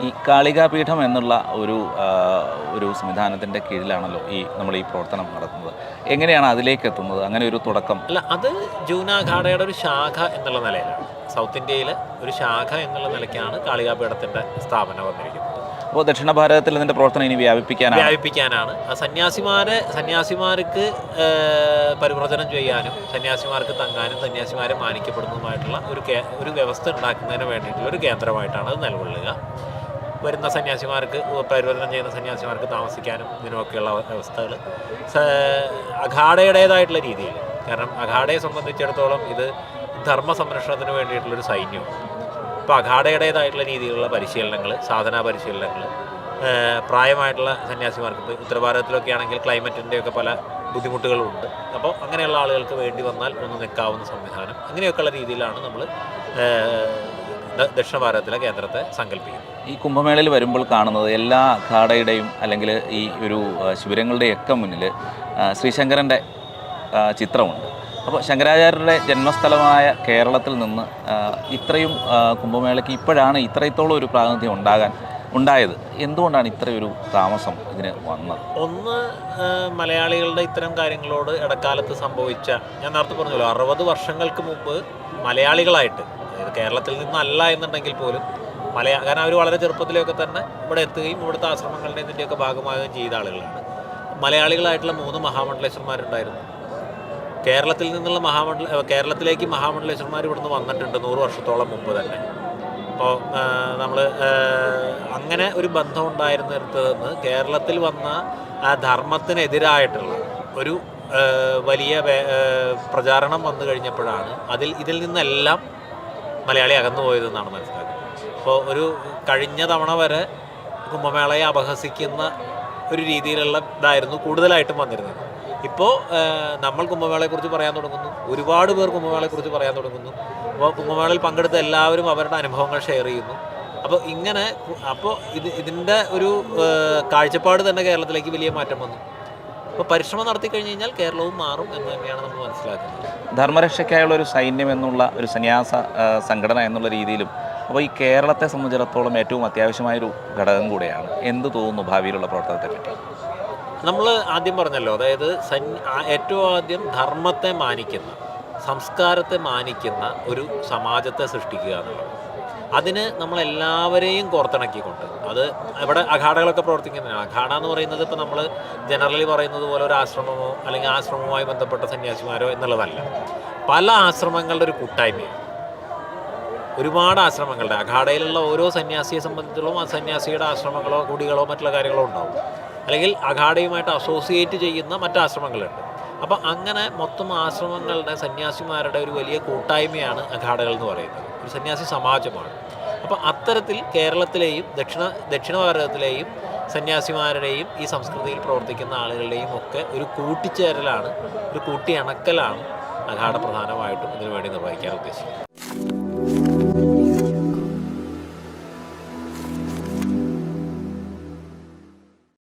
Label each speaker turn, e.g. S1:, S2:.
S1: ഈ കാളികാപീഠം എന്നുള്ള ഒരു സംവിധാനത്തിൻ്റെ കീഴിലാണല്ലോ നമ്മൾ ഈ പ്രവർത്തനം നടത്തുന്നത്. എങ്ങനെയാണ് അതിലേക്ക് എത്തുന്നത്? അങ്ങനെ ഒരു തുടക്കം?
S2: അല്ല, അത് ജൂനാഘാടയുടെ ഒരു ശാഖ എന്നുള്ള നിലയിലാണ്. സൗത്ത് ഇന്ത്യയിലെ ഒരു ശാഖ എന്നുള്ള നിലയ്ക്കാണ് കാളികാപീഠത്തിൻ്റെ സ്ഥാപനം വന്നിരിക്കുന്നത്.
S1: അപ്പോൾ ദക്ഷിണ ഭാരതത്തിൽ ഇതിൻ്റെ പ്രവർത്തനം ഇനി
S2: വ്യാപിപ്പിക്കാനാണ്. സന്യാസിമാർക്ക് പരിവ്രജനം ചെയ്യാനും സന്യാസിമാർക്ക് തങ്ങാനും സന്യാസിമാരെ മാനിക്കപ്പെടുന്നതുമായിട്ടുള്ള ഒരു വ്യവസ്ഥ ഉണ്ടാക്കുന്നതിന് വേണ്ടിയിട്ടുള്ള ഒരു കേന്ദ്രമായിട്ടാണ് അത് നിലകൊള്ളുക. വരുന്ന സന്യാസിമാർക്ക്, പരിവർത്തനം ചെയ്യുന്ന സന്യാസിമാർക്ക് താമസിക്കാനും ഇതിനുമൊക്കെയുള്ള വ്യവസ്ഥകൾ അഖാഡയുടേതായിട്ടുള്ള രീതിയിൽ. കാരണം അഖാഡയെ സംബന്ധിച്ചിടത്തോളം ഇത് ധർമ്മ സംരക്ഷണത്തിന് വേണ്ടിയിട്ടുള്ളൊരു സൈന്യമാണ്. അപ്പോൾ അഖാഡയുടേതായിട്ടുള്ള രീതിയിലുള്ള പരിശീലനങ്ങൾ, സാധനാ പരിശീലനങ്ങൾ, പ്രായമായിട്ടുള്ള സന്യാസിമാർക്ക്, ഇപ്പോൾ ഉത്തരഭാരതത്തിലൊക്കെ ആണെങ്കിൽ ക്ലൈമറ്റിൻ്റെയൊക്കെ പല ബുദ്ധിമുട്ടുകളുണ്ട്. അപ്പോൾ അങ്ങനെയുള്ള ആളുകൾക്ക് വേണ്ടി വന്നാൽ ഒന്ന് നിൽക്കാവുന്ന സംവിധാനം, അങ്ങനെയൊക്കെയുള്ള രീതിയിലാണ് നമ്മൾ ദക്ഷിണ ഭാരതത്തിലെ കേന്ദ്രത്തെ സങ്കല്പിക്കുന്നത്.
S1: ഈ കുംഭമേളയിൽ വരുമ്പോൾ കാണുന്നത് എല്ലാ അഖാഡയുടെയും അല്ലെങ്കിൽ ഈ ഒരു ശിബിരങ്ങളുടെയൊക്കെ മുന്നിൽ ശ്രീശങ്കരൻ്റെ ചിത്രമുണ്ട്. അപ്പോൾ ശങ്കരാചാര്യരുടെ ജന്മസ്ഥലമായ കേരളത്തിൽ നിന്ന് ഇത്രയും കുംഭമേളയ്ക്ക് ഇപ്പോഴാണ് ഇത്രത്തോളം ഒരു പ്രാതിനിധ്യം ഉണ്ടായത്. എന്തുകൊണ്ടാണ് ഇത്രയൊരു താമസം ഇതിന് വന്നത്?
S2: ഒന്ന്, മലയാളികളുടെ ഇത്തരം കാര്യങ്ങളോട് ഇടക്കാലത്ത് സംഭവിച്ച, ഞാൻ നേരത്തെ പറഞ്ഞല്ലോ, 60 വർഷങ്ങൾക്ക് മുമ്പ് മലയാളികളായിട്ട്, അതായത് കേരളത്തിൽ നിന്നല്ല എന്നുണ്ടെങ്കിൽ പോലും കാരണം അവർ വളരെ ചെറുപ്പത്തിലൊക്കെ തന്നെ ഇവിടെ എത്തുകയും ഇവിടുത്തെ ആശ്രമങ്ങളുടെ ഇതിൻ്റെയൊക്കെ ഭാഗമാകുകയും ചെയ്ത ആളുകളാണ്. മലയാളികളായിട്ടുള്ള 3 മഹാമണ്ഡലേശ്വരന്മാരുണ്ടായിരുന്നു. കേരളത്തിൽ നിന്നുള്ള കേരളത്തിലേക്ക് മഹാമണ്ഡലേശ്വരന്മാർ ഇവിടുന്ന് വന്നിട്ടുണ്ട് 100 വർഷത്തോളം മുമ്പ് തന്നെ. അപ്പോൾ നമ്മൾ അങ്ങനെ ഒരു ബന്ധം ഉണ്ടായിരുന്നിടത്തുനിന്ന് കേരളത്തിൽ വന്ന ആ ധർമ്മത്തിനെതിരായിട്ടുള്ള ഒരു വലിയ പ്രചാരണം വന്നു കഴിഞ്ഞപ്പോഴാണ് ഇതിൽ നിന്നെല്ലാം മലയാളി അകന്നു പോയതെന്നാണ് മനസ്സിലാക്കുന്നത്. അപ്പോൾ കഴിഞ്ഞ തവണ വരെ കുംഭമേളയെ അപഹസിക്കുന്ന ഒരു രീതിയിലുള്ള ഇതായിരുന്നു കൂടുതലായിട്ടും വന്നിരുന്നത്. ഇപ്പോൾ നമ്മൾ കുംഭമേളയെക്കുറിച്ച് പറയാൻ തുടങ്ങുന്നു, ഒരുപാട് പേർ കുംഭമേളയെക്കുറിച്ച് പറയാൻ തുടങ്ങുന്നു. അപ്പോൾ കുംഭമേളയിൽ പങ്കെടുത്ത എല്ലാവരും അവരുടെ അനുഭവങ്ങൾ ഷെയർ ചെയ്യുന്നു. അപ്പോൾ ഇതിൻ്റെ ഒരു കാഴ്ചപ്പാട് തന്നെ കേരളത്തിലേക്ക് വലിയ മാറ്റം വന്നു. അപ്പോൾ പരിശ്രമം നടത്തി കഴിഞ്ഞ് കഴിഞ്ഞാൽ കേരളവും മാറും എന്ന് തന്നെയാണ് നമ്മൾ മനസ്സിലാക്കുന്നത്.
S1: ധർമ്മരക്ഷയ്ക്കായുള്ള ഒരു സൈന്യം എന്നുള്ള ഒരു സന്യാസ സംഘടന എന്നുള്ള രീതിയിലും അപ്പോൾ ഈ കേരളത്തെ സംബന്ധിച്ചിടത്തോളം ഏറ്റവും അത്യാവശ്യമായൊരു ഘടകം കൂടെയാണ്. എന്ത് തോന്നുന്നു ഭാവിയിലുള്ള പ്രവർത്തനത്തെ പറ്റി?
S2: നമ്മൾ ആദ്യം പറഞ്ഞല്ലോ, അതായത് ഏറ്റവും ആദ്യം ധർമ്മത്തെ മാനിക്കുന്ന, സംസ്കാരത്തെ മാനിക്കുന്ന ഒരു സമാജത്തെ സൃഷ്ടിക്കുക എന്നുള്ളത്. അതിന് നമ്മളെല്ലാവരെയും കോർത്തിണക്കിക്കൊണ്ട്, അത് ഇവിടെ അഖാഡകളൊക്കെ പ്രവർത്തിക്കുന്നതാണ്. അഖാഡ എന്ന് പറയുന്നത് ഇപ്പോൾ നമ്മൾ ജനറലി പറയുന്നത് പോലെ ഒരു ആശ്രമമോ അല്ലെങ്കിൽ ആശ്രമവുമായി ബന്ധപ്പെട്ട സന്യാസിമാരോ എന്നുള്ളതല്ല. പല ആശ്രമങ്ങളുടെ ഒരു കൂട്ടായ്മയാണ്. ഒരുപാട് ആശ്രമങ്ങളുടെ, അഖാഡയിലുള്ള ഓരോ സന്യാസിയെ സംബന്ധിച്ചിടത്തോളം ആ സന്യാസിയുടെ ആശ്രമങ്ങളോ കുടികളോ മറ്റുള്ള കാര്യങ്ങളോ ഉണ്ടാവും. അല്ലെങ്കിൽ അഖാഡയുമായിട്ട് അസോസിയേറ്റ് ചെയ്യുന്ന മറ്റ് ആശ്രമങ്ങളുണ്ട്. അപ്പോൾ അങ്ങനെ മൊത്തം ആശ്രമങ്ങളുടെ സന്യാസിമാരുടെ ഒരു വലിയ കൂട്ടായ്മയാണ് അഖാഡകൾ എന്ന് പറയുന്നത്. ഒരു സന്യാസി സമാജമാണ്. അപ്പോൾ അത്തരത്തിൽ കേരളത്തിലെയും ദക്ഷിണ ഭാരതത്തിലെയും സന്യാസിമാരുടെയും ഈ സംസ്കൃതിയിൽ പ്രവർത്തിക്കുന്ന ആളുകളുടെയും ഒക്കെ ഒരു കൂട്ടിച്ചേരലാണ്, ഒരു കൂട്ടിയണക്കലാണ് അഖാഡ പ്രധാനമായിട്ടും ഇതിനു വേണ്ടി നിർവഹിക്കാൻ ഉദ്ദേശിക്കുന്നത്.